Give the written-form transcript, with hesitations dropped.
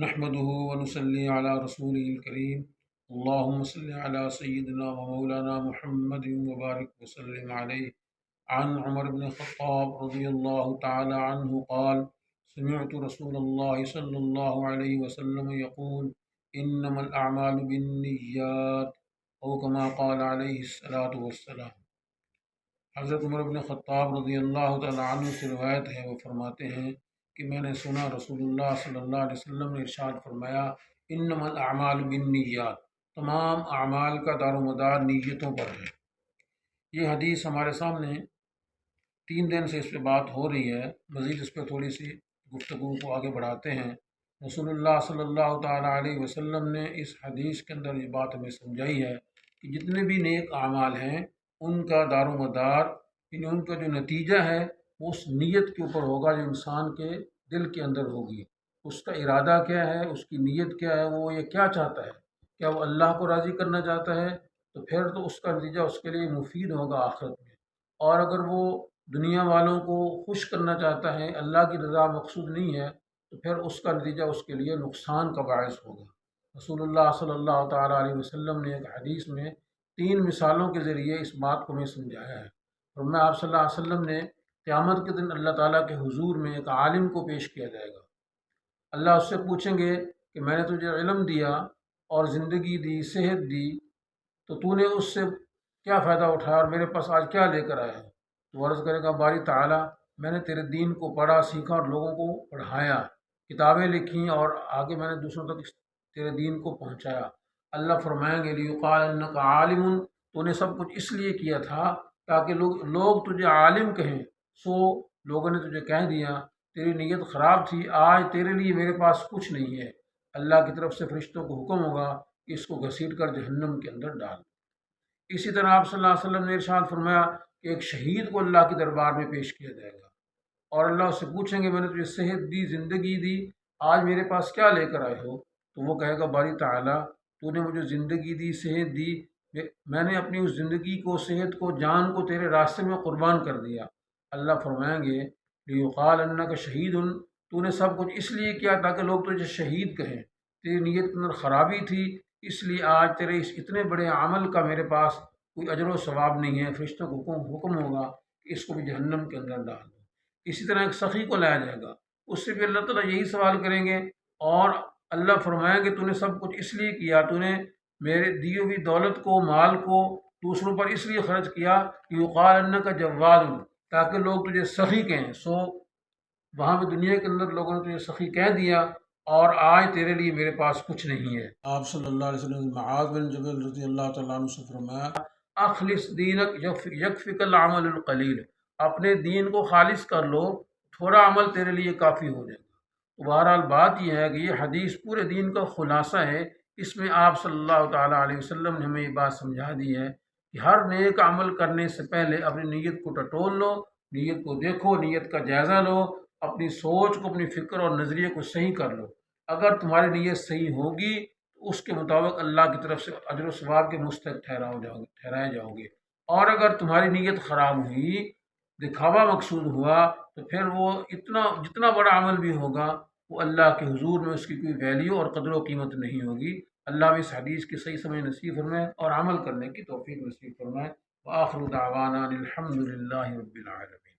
نحمده ونصلي على رسوله الكريم اللهم صل على سيدنا ومولانا محمد وبارك وسلم عليه. عن عمر بن الخطاب رضي الله تعالى عنه قال: سمعت رسول الله صلى الله عليه وسلم يقول: إنما الأعمال بالنيات، أو كما قال عليه الصلاة والسلام۔ حضرت عمر بن خطاب رضی اللہ تعالیٰ عنہ سے روایت ہے، وہ فرماتے ہیں کہ میں نے سنا رسول اللہ صلی اللہ علیہ وسلم نے ارشاد فرمایا: انما الاعمال بالنیات، تمام اعمال کا دار و مدار نیتوں پر ہے۔ یہ حدیث ہمارے سامنے 3 دن سے اس پہ بات ہو رہی ہے، مزید اس پہ تھوڑی سی گفتگو کو آگے بڑھاتے ہیں۔ رسول اللہ صلی اللہ تعالیٰ علیہ وسلم نے اس حدیث کے اندر یہ بات ہمیں سمجھائی ہے کہ جتنے بھی نیک اعمال ہیں ان کا دار و مدار، یعنی ان کا جو نتیجہ ہے وہ اس نیت کے اوپر ہوگا جو انسان کے دل کے اندر ہوگی۔ اس کا ارادہ کیا ہے، اس کی نیت کیا ہے، وہ یہ کیا چاہتا ہے، کیا وہ اللہ کو راضی کرنا چاہتا ہے، تو پھر تو اس کا نتیجہ اس کے لیے مفید ہوگا آخرت میں۔ اور اگر وہ دنیا والوں کو خوش کرنا چاہتا ہے، اللہ کی رضا مقصود نہیں ہے، تو پھر اس کا نتیجہ اس کے لیے نقصان کا باعث ہوگا۔ رسول اللہ صلی اللہ تعالیٰ علیہ وسلم نے ایک حدیث میں 3 مثالوں کے ذریعے اس بات کو ہمیں سمجھایا ہے۔ اور میں آپ صلی اللہ علیہ وسلم نے قیامت کے دن اللہ تعالیٰ کے حضور میں ایک عالم کو پیش کیا جائے گا۔ اللہ اس سے پوچھیں گے کہ میں نے تجھے علم دیا اور زندگی دی، صحت دی، تو تو نے اس سے کیا فائدہ اٹھایا اور میرے پاس آج کیا لے کر آیا ہے؟ تو عرض کرے گا: باری تعالیٰ، میں نے تیرے دین کو پڑھا، سیکھا اور لوگوں کو پڑھایا، کتابیں لکھیں اور آگے میں نے دوسروں تک تیرے دین کو پہنچایا۔ اللہ فرمائیں گے: لیقال انک عالم، تو نے سب کچھ اس لیے کیا تھا تاکہ لوگ تجھے عالم کہیں، سو لوگوں نے تجھے کہہ دیا تیری نیت خراب تھی، آج تیرے لیے میرے پاس کچھ نہیں ہے۔ اللہ کی طرف سے فرشتوں کو حکم ہوگا کہ اس کو گھسیٹ کر جہنم کے اندر ڈال۔ اسی طرح آپ صلی اللہ علیہ وسلم نے ارشاد فرمایا کہ ایک شہید کو اللہ کے دربار میں پیش کیا جائے گا اور اللہ اس سے پوچھیں گے: میں نے تجھے صحت دی، زندگی دی، آج میرے پاس کیا لے کر آئے ہو؟ تو وہ کہے گا: باری تعالیٰ، تو نے مجھے زندگی دی، صحت دی، میں نے اپنی اس زندگی کو، صحت کو، جان کو تیرے راستے میں قربان کر دیا۔ اللہ فرمائیں گے: لیقال انک شہید، تو نے سب کچھ اس لیے کیا تاکہ لوگ تجھے شہید کہیں، تیری نیت کے اندر خرابی تھی، اس لیے آج تیرے اس اتنے بڑے عمل کا میرے پاس کوئی اجر و ثواب نہیں ہے۔ فرشتوں کو حکم ہوگا کہ اس کو بھی جہنم کے اندر ڈال دو۔ اسی طرح ایک سخی کو لایا جائے گا، اس سے بھی اللہ تعالیٰ یہی سوال کریں گے اور اللہ فرمائیں گے: تو نے سب کچھ اس لیے کیا، تو نے میرے دی ہوئی دولت کو، مال کو دوسروں پر اس لیے خرچ کیا کہ یقال انک جواد، تاکہ لوگ تجھے سخی کہیں۔ سو وہاں پہ دنیا کے اندر لوگوں نے تجھے سخی کہہ دیا اور آج تیرے لیے میرے پاس کچھ نہیں ہے۔ آپ صلی اللہ علیہ وسلم نے معاذ بن جبل رضی اللہ تعالیٰ عنہ سے فرمایا: اخلص دینک یکفک العمل القلیل، اپنے دین کو خالص کر لو، تھوڑا عمل تیرے لیے کافی ہو جائے گا۔ بہرحال بات یہ ہے کہ یہ حدیث پورے دین کا خلاصہ ہے۔ اس میں آپ صلی اللہ تعالیٰ علیہ وسلم نے ہمیں یہ بات سمجھا دی ہے کہ ہر نیک عمل کرنے سے پہلے اپنی نیت کو ٹٹول لو، نیت کو دیکھو، نیت کا جائزہ لو، اپنی سوچ کو، اپنی فکر اور نظریے کو صحیح کر لو۔ اگر تمہاری نیت صحیح ہوگی تو اس کے مطابق اللہ کی طرف سے اجر و ثواب کے مستحق ٹھہرائے جاؤ گے، اور اگر تمہاری نیت خراب ہوئی، دکھاوا مقصود ہوا، تو پھر وہ جتنا بڑا عمل بھی ہوگا وہ اللہ کے حضور میں اس کی کوئی ویلیو اور قدر و قیمت نہیں ہوگی۔ اللہ بھی اس حدیث کی صحیح سمجھ نصیب فرمائے اور عمل کرنے کی توفیق نصیب فرمائے۔ وآخر دعوانا الحمد للہ رب العالمین۔